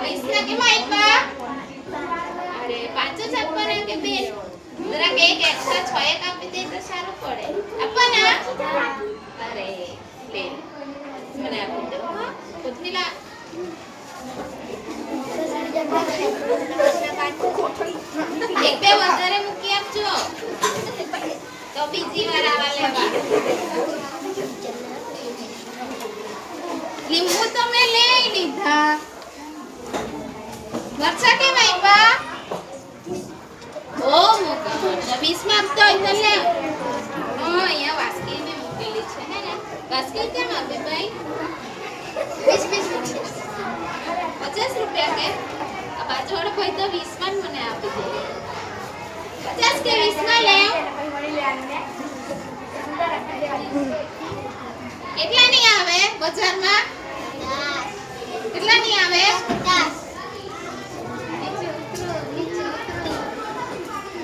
વીસના કેવા આપ્યા? અરે 5 જ આપવાના કે બેન? જરાક એક એક્સ્ટ્રા 6 એક આપી દે તો સારું પડે. આપવાના? અરે લે મને આપી દો. હા કોથમીલા એક બે વધારે મૂકી આપજો તો બીજી વાર આવા લેવા. લીંબુ તો મેં લઈ લીધા. મરચા કેમ આપ્યા? ઓ મોટા મરચા 20 માં આપતો હોય તો લે. અહીંયા વાસ્કી મેં મૂકેલી છે હે ને. વાસ્કી કેમ આપે ભાઈ? 20 50 રૂપિયા કે? આ બાજુવાળો ભાઈ તો 20 માં મને આપી દે. 50 કે 20 માં લે. કેટલા ની આવે બજારમાં? કેટલા ની આવે? 50.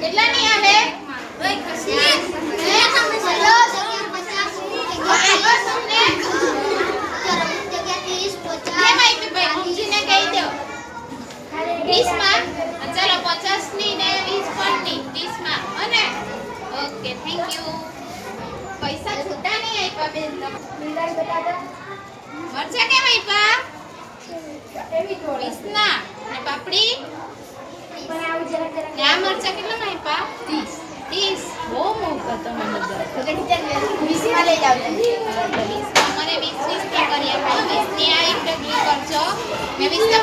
કેટલા ની આવે? ભાઈ ખસી હે તમે ચલો 20 માં ચલો 50 ની ને 20 પણ ની 30 માં અને ઓકે થેન્ક યુ. પૈસા છૂટા નહીં આપ્યા બેન તમે. મરચા કેમ આપ્યા? 20 ના ને પાપડી ને આ મરચા કેટલા આપ્યા? 30. બહુ મોંઘા તમે બધા. તો ટીચર 20 માં લઈ જાવ. 20 માં મને 20 ની કરી આપો. 20 ની આ એક ડગલી કરજો. મે 20 ના